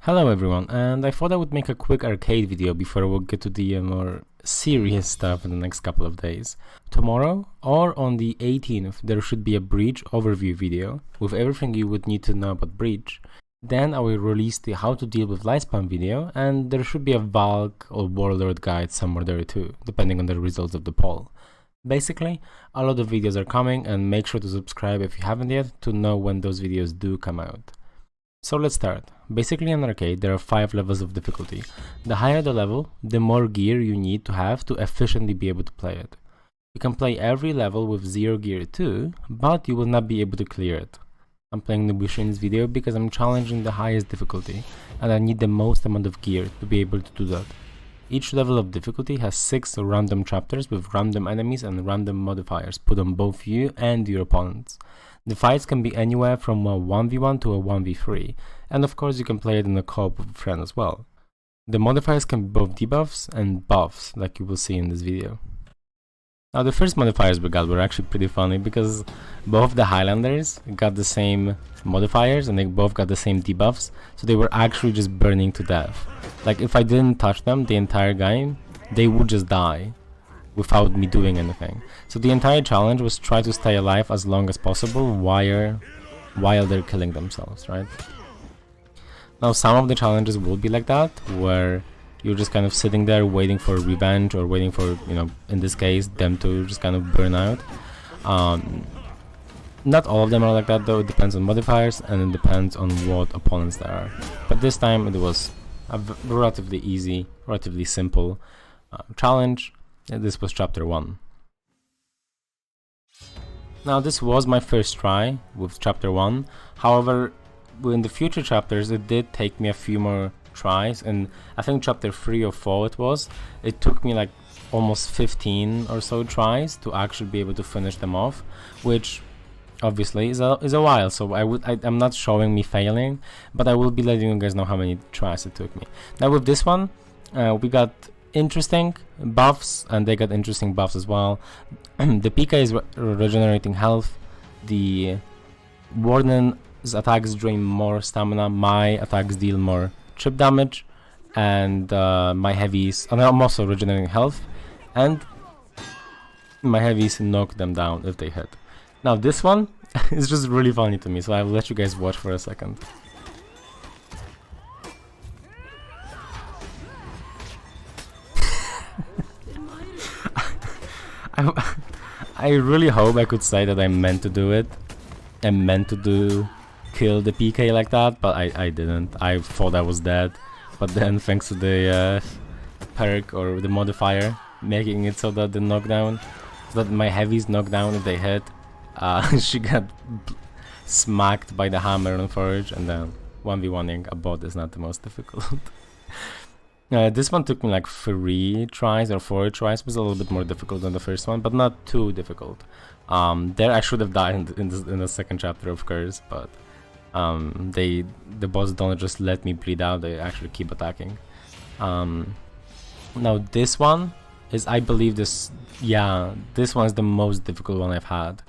Hello everyone, and I thought I would make a quick arcade video before we'll get to the more serious stuff in the next couple of days. Tomorrow, or on the 18th, there should be a Breach overview video with everything you would need to know about Breach. Then I will release the how to deal with light spam video, and there should be a Valk or Warlord guide somewhere there too, depending on the results of the poll. Basically, a lot of videos are coming, and make sure to subscribe if you haven't yet to know when those videos do come out. So let's start. Basically in arcade there are 5 levels of difficulty. The higher the level, the more gear you need to have to efficiently be able to play it. You can play every level with 0 gear too, but you will not be able to clear it. I'm playing Nobushi in this video because I'm challenging the highest difficulty and I need the most amount of gear to be able to do that. Each level of difficulty has 6 random chapters with random enemies and random modifiers put on both you and your opponents. The fights can be anywhere from a 1v1 to a 1v3, and of course you can play it in a co-op with a friend as well. The modifiers can be both debuffs and buffs, like you will see in this video. Now the first modifiers we got were actually pretty funny because both the Highlanders got the same modifiers and they both got the same debuffs, so they were actually just burning to death. Like if I didn't touch them the entire game, they would just die without me doing anything. So the entire challenge was try to stay alive as long as possible while they're killing themselves, right? Now some of the challenges will be like that, where you're just kind of sitting there waiting for revenge or waiting for, in this case, them to just kind of burn out. Not all of them are like that though, it depends on modifiers and it depends on what opponents there are. But this time it was a relatively easy, relatively simple challenge. This was chapter 1. Now this was my first try with chapter 1, however in the future chapters it did take me a few more tries, and I think chapter 3 or 4 it took me like almost 15 or so tries to actually be able to finish them off, which obviously is a while, so I'm not showing me failing, but I will be letting you guys know how many tries it took me. Now with this one, we got interesting buffs and they got interesting buffs as well. The PK is regenerating health, the Warden's attacks drain more stamina, my attacks deal more chip damage, and my heavies, and I'm also regenerating health, and my heavies knock them down if they hit. Now this one is just really funny to me, so I will let you guys watch for a second. I really hope I could say that I meant to do it. I meant to kill the PK like that, but I didn't. I thought I was dead, but then thanks to the perk or the modifier making it so that the knockdown, so that my heavies knock down if they hit, she got smacked by the hammer on Forge, and then 1v1ing a bot is not the most difficult. This one took me like 3 tries or 4 tries. It was a little bit more difficult than the first one, but not too difficult. There I should have died in the second chapter, of course, but the boss don't just let me bleed out, they actually keep attacking. Now this one is, I believe this one is the most difficult one I've had.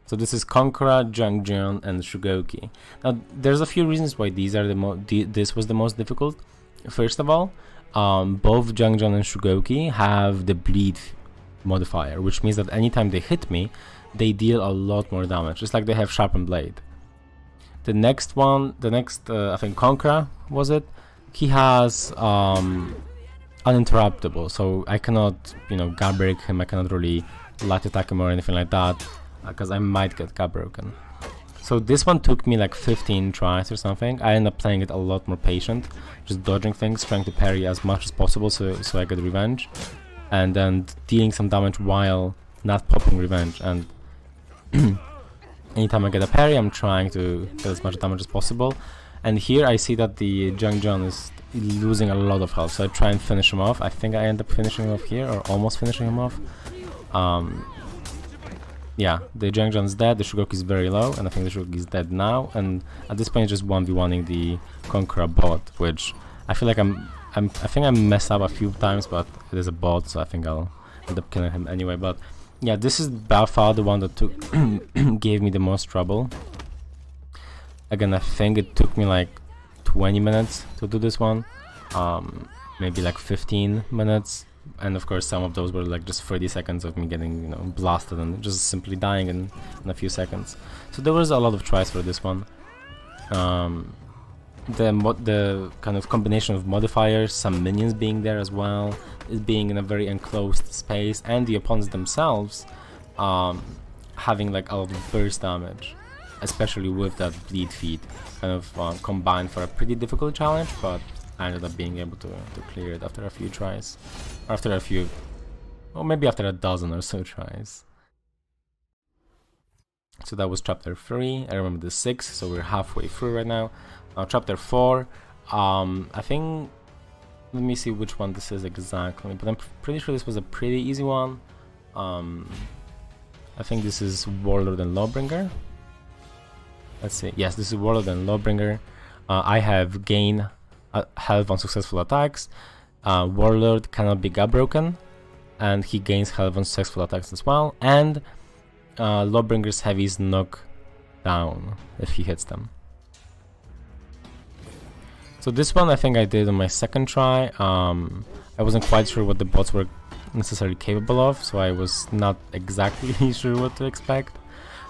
So this is Conqueror, Jungjeon, and Shugoki. Now there's a few reasons why these are this was the most difficult. First of all, both Jungjeon and Shugoki have the bleed modifier, which means that anytime they hit me, they deal a lot more damage, just like they have Sharpened Blade. The next I think Conqueror was it, he has uninterruptible, so I cannot, gut break him, I cannot really light attack him or anything like that, because I might get gut broken. So this one took me like 15 tries or something. I ended up playing it a lot more patient, just dodging things, trying to parry as much as possible so I get revenge, and then dealing some damage while not popping revenge. And anytime I get a parry, I'm trying to get as much damage as possible. And here I see that the Jungjeon is losing a lot of health, so I try and finish him off. I think I end up finishing him off here, or almost finishing him off. Yeah, the Jungjeon is dead, the Shugoki is very low, and I think the Shugoki is dead now, and at this point it's just 1v1ing the Conqueror bot, which I feel like I think I messed up a few times, but it is a bot, so I think I'll end up killing him anyway. But yeah, this is by far the one that gave me the most trouble. Again, I think it took me like 20 minutes to do this one, maybe like 15 minutes, and of course some of those were like just 30 seconds of me getting, you know, blasted and just simply dying in a few seconds. So there was a lot of tries for this one. The kind of combination of modifiers, some minions being there as well, it being in a very enclosed space, and the opponents themselves having like a lot of burst damage, especially with that bleed feed, kind of combined for a pretty difficult challenge, but I ended up being able to clear it after a few tries, after a few, or maybe after a dozen or so tries. So that was chapter 3. I remember the 6, so we're halfway through right now. Chapter 4, I think, let me see which one this is exactly, but I'm pretty sure this was a pretty easy one. I think this is Warlord and Lawbringer. Let's see, yes, this is Warlord and Lawbringer. I have gain health on successful attacks. Warlord cannot be gut broken, and he gains health on successful attacks as well, and Lawbringer's heavies knock down if he hits them. So this one I think I did on my second try. I wasn't quite sure what the bots were necessarily capable of, so I was not exactly sure what to expect.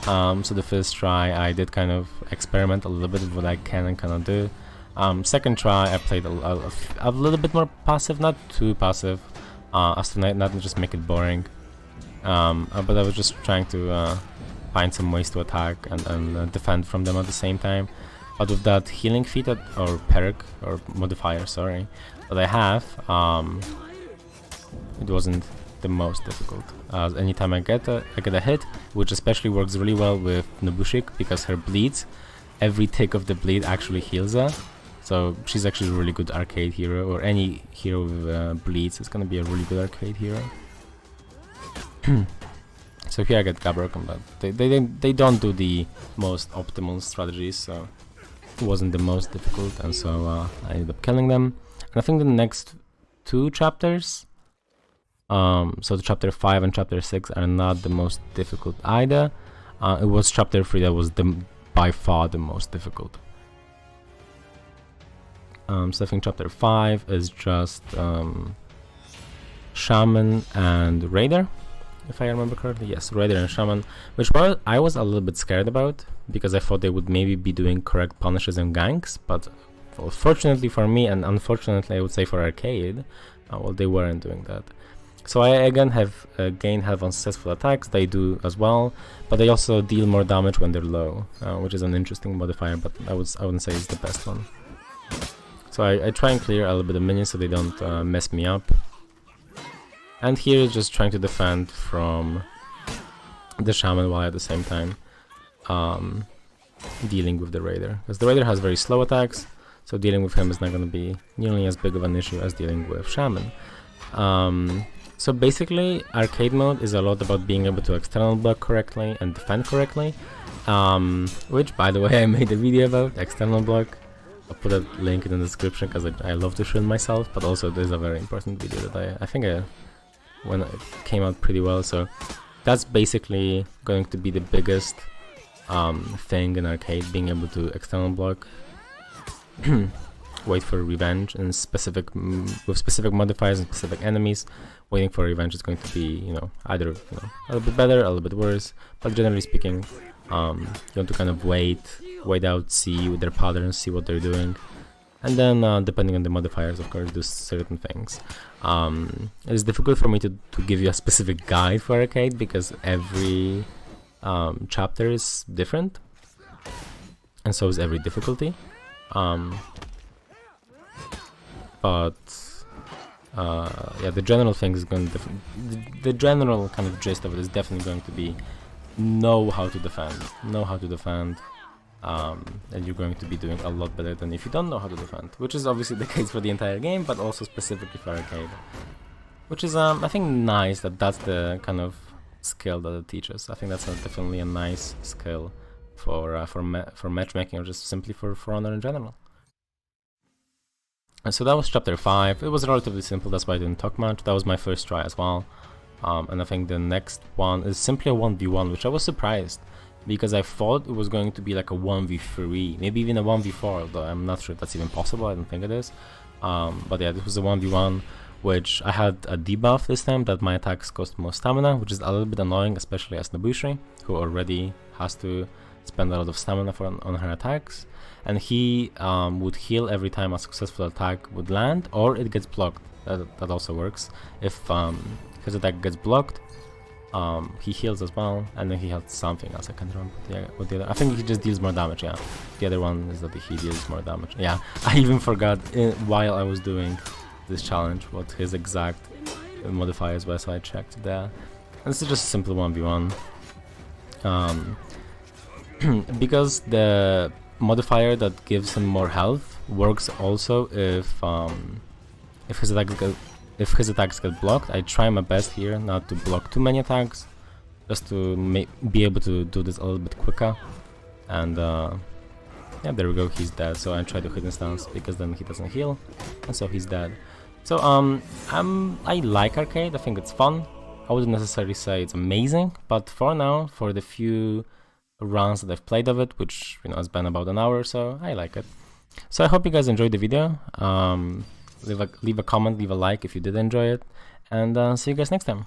So the first try I did kind of experiment a little bit with what I can and cannot do. Second try I played a little bit more passive, not too passive, as to not just make it boring. But I was just trying to find some ways to attack and defend from them at the same time. But with that healing feat or perk or modifier, sorry, that I have, it wasn't the most difficult. Anytime I get a hit, which especially works really well with Nobushik because her bleeds, every tick of the bleed actually heals her. So she's actually a really good arcade hero, or any hero with bleeds is gonna be a really good arcade hero. So here I get Gabroken, but they don't do the most optimal strategies, so it wasn't the most difficult, and so I ended up killing them. And I think the next 2 chapters, so the chapter 5 and chapter 6 are not the most difficult either. It was chapter 3 that was by far the most difficult. So I think chapter 5 is just Shaman and Raider, if I remember correctly. Yes, Raider and Shaman, which I was a little bit scared about, because I thought they would maybe be doing correct punishes and ganks, but well, fortunately for me, and unfortunately I would say for arcade, well, they weren't doing that. So I again have gain health on successful attacks, they do as well, but they also deal more damage when they're low, which is an interesting modifier, but I wouldn't say it's the best one. So I try and clear a little bit of minions so they don't mess me up. And here is just trying to defend from the Shaman while at the same time dealing with the Raider. Because the Raider has very slow attacks, so dealing with him is not going to be nearly as big of an issue as dealing with Shaman. So basically, arcade mode is a lot about being able to external block correctly and defend correctly, which, by the way, I made a video about external block. I'll put a link in the description because I love to show myself, but also there's a very important video that I think when it came out pretty well. So that's basically going to be the biggest thing in arcade, being able to external block, wait for revenge, and with specific modifiers and specific enemies. Waiting for revenge is going to be, either a little bit better, a little bit worse, but generally speaking, you want to kind of wait out, see their patterns, see what they're doing, and then depending on the modifiers, of course, do certain things. It's difficult for me to give you a specific guide for arcade because every chapter is different, and so is every difficulty. Yeah, the general thing is going to the general kind of gist of it is definitely going to be know how to defend, and you're going to be doing a lot better than if you don't know how to defend, which is obviously the case for the entire game, but also specifically for arcade, which is I think nice that's the kind of skill that it teaches. I think that's definitely a nice skill for matchmaking, or just simply for Honor in general. And so that was chapter 5. It was relatively simple, that's why I didn't talk much. That was my first try as well. And I think the next one is simply a 1v1, which I was surprised, because I thought it was going to be like a 1v3, maybe even a 1v4, although I'm not sure if that's even possible. I don't think it is. But yeah, this was a 1v1, which I had a debuff this time that my attacks cost more stamina, which is a little bit annoying, especially as Nobushi, who already has to spend a lot of stamina on her attacks. And he would heal every time a successful attack would land, or it gets blocked. That also works. If his attack gets blocked, he heals as well, and then he has something else. I can't remember what the other. I think he just deals more damage. Yeah, the other one is that he deals more damage. Yeah, I even forgot while I was doing this challenge what his exact modifiers were, so I checked there. And this is just a simple 1v1. Because the modifier that gives him more health works also if his attacks get blocked. I try my best here not to block too many attacks, just to be able to do this a little bit quicker. And yeah, there we go, he's dead. So I try to hidden stance because then he doesn't heal, and so he's dead. So I like arcade. I think it's fun. I wouldn't necessarily say it's amazing, but for now, for the few runs that I've played of it, which has been about an hour or so, I like it. So I hope you guys enjoyed the video. Leave a comment, leave a like if you did enjoy it, and see you guys next time.